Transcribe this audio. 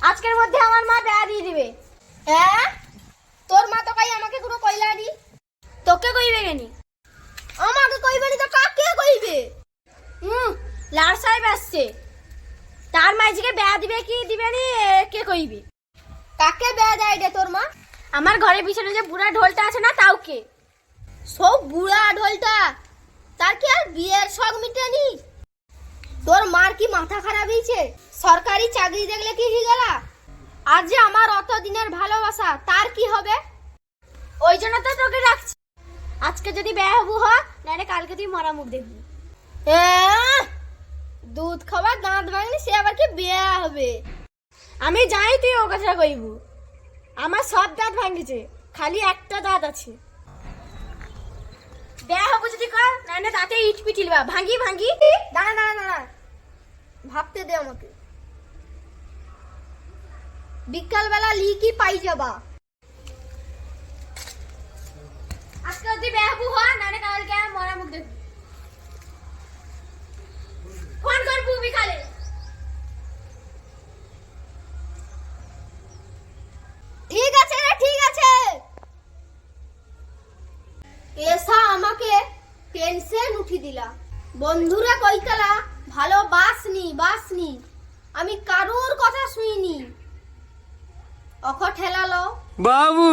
আজকের মধ্যে আমার মা বিয়া দিয়ে দিবে। হ্যাঁ, তোর মা তো কাই আমাকে কোনো কইলা নি। তোকে কইবে কেনি? আমাকে কইবে নি তো কাকে কইবে? লার সাহেব আসছে, তার মাঝিকে বিয়া দিবে কি দিবে নি কে কইবে? কাকে বিয়া দেয় রে তোর মা? আমার ঘরে পিছনে যে বুড়া ঢোলটা আছে না, তাওকে। সব বুড়া ঢোলটা, তার কি আর বিয়ের শখ মিটেনি? তোর মার কি মাথা খারাপ হয়েছে? সরকারি চাকরি দেখলে কি হয়ে গেল? আর যে আমার অত দিনের ভালোবাসা, তার কি হবে? ওই জন্য তো তোকে রাখছি। আজকে যদি বিয়ে হবু হ, নাহলে কালকে তুই মরা মুখ দেখবি। দুধ খাবার দাঁত ভাঙনি, সে আবার কি বিয়ে হবে? আমি জানি তুই ও কথা কইবু। আমার সব দাঁত ভাঙিছে, খালি একটা দাঁত আছে। বিয়ে হবু যদি কর, নাহলে দাঁতে ইট পিটিলবা। ভাঙি ভাঙি। দাঁড়া দাঁড়া দাঁড়া, ভাবতে দে আমাকে। বিকাল বেলা লিকি পাই যাবা। আজকে যদি বিয়ে হবু হ, নাহলে কালকে মরা মুখ দেখবি। ফোন করবু বিকালে। ঠিক আছে রে, ঠিক আছে। এসা আমাকে টেনশন উঠি দিলা। বন্ধুরা কইতালা ভালো বাসনি বাসনি, আমি কারোর কথা শুইনি। অখ ঠেলালো বাবু।